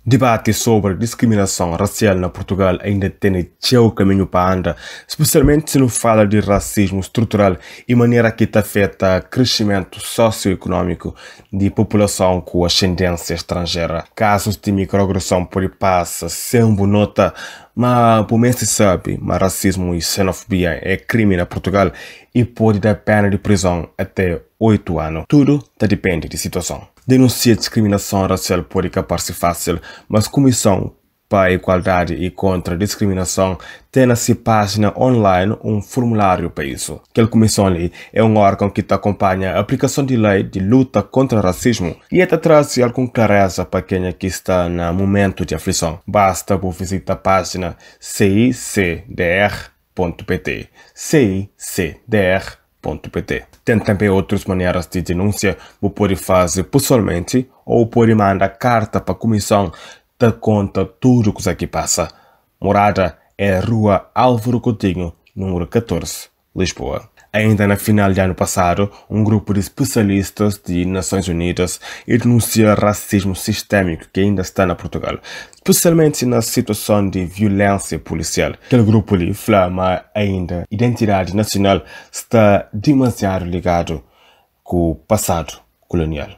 Debate sobre discriminação racial na Portugal ainda tem seu caminho para andar, especialmente se não fala de racismo estrutural e maneira que afeta o crescimento socioeconômico de população com ascendência estrangeira. Casos de microagressão por passa sem nota, mas por menos se sabe, mas racismo e xenofobia é crime na Portugal e pode dar pena de prisão até 8 anos. Tudo depende de situação. Denunciar discriminação racial pode capar-se fácil, mas a Comissão para a Igualdade e contra a Discriminação tem na sua página online um formulário para isso. Aquela comissão ali é um órgão que acompanha a aplicação de lei de luta contra o racismo e até traz alguma clareza para quem aqui está no momento de aflição. Basta visitar a página cicdr.pt. cicdr.pt. Tem também outras maneiras de denúncia. Você pode fazer pessoalmente ou pode mandar carta para a comissão da conta tudo o que passa. Morada é Rua Álvaro Coutinho, número 14, Lisboa. Ainda na final de ano passado, um grupo de especialistas de Nações Unidas denuncia racismo sistêmico que ainda está na Portugal, especialmente na situação de violência policial. Aquele grupo ali flama ainda a identidade nacional está demasiado ligado com o passado colonial.